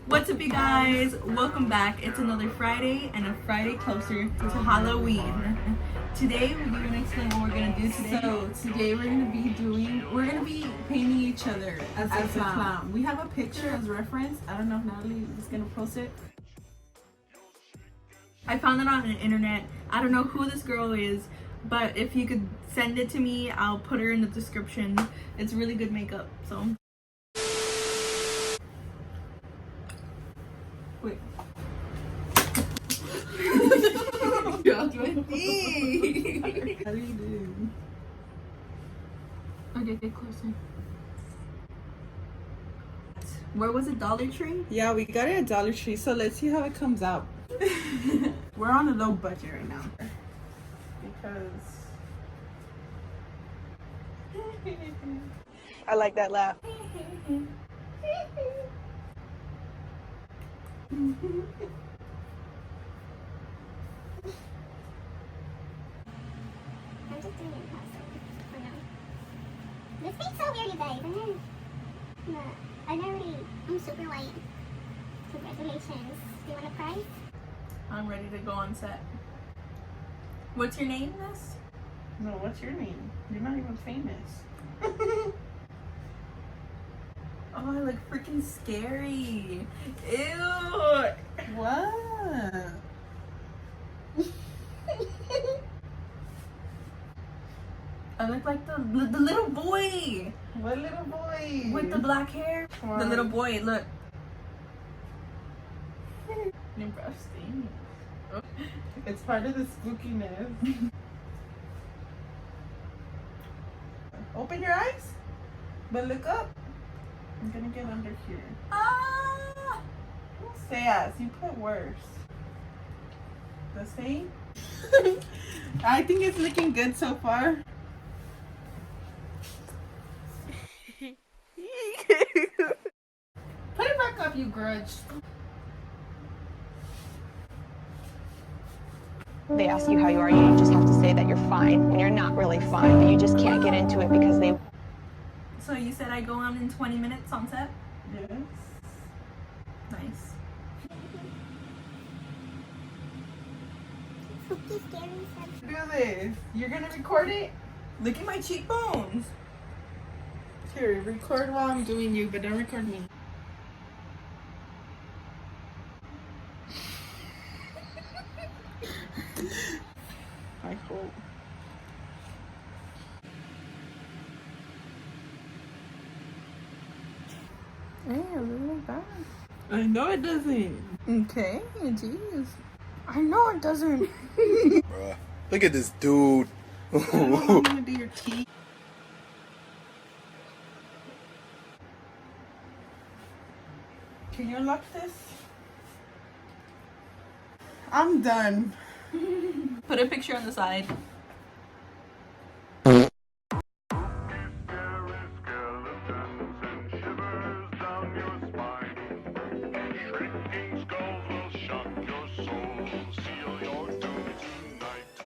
What's up, you guys? Welcome back. It's another Friday and a Friday closer to Halloween. Today we're gonna explain what we're gonna do today. So today we're gonna be painting each other as a clown. We have a picture as reference. I don't know if Natalie is gonna post it. I found it on the internet. I don't know who this girl is, but if you could send it to me, I'll put her in the description. It's really good makeup, so. Wait. Dropped my thing. How do you do? Okay, get closer. Where was it? Dollar Tree? Yeah, we got it at Dollar Tree. So let's see how it comes out. We're on a low budget right now because I like that laugh. I'm just doing it also for now. This makes so weird, you guys. I'm super white. Congratulations. Do you want a prize? I'm ready to go on set. What's your name, Miss? No, what's your name? You're not even famous. Oh, I look freaking scary. Ew. What? I look like the little boy What little boy? with the black hair. Wow. The little boy, look. Interesting. It's part of the spookiness. Open your eyes, but look up. I'm gonna get under here. Ah! Don't say ass. You put worse. The same. I think it's looking good so far. Put it back up, you grudge. They ask you how you are, you just have to say that you're fine when you're not really fine, but you just can't get into it because they... So you said I go on in 20 minutes on set? Yes. Nice. Spooky, scary stuff. Do this. You're gonna record it? Look at my cheekbones. Here, record while I'm doing you, but don't record me. I hope. I know it doesn't. Okay, jeez. I know it doesn't. Bruh, look at this dude. I'm gonna do your teeth. Can you unlock this? I'm done. Put a picture on the side.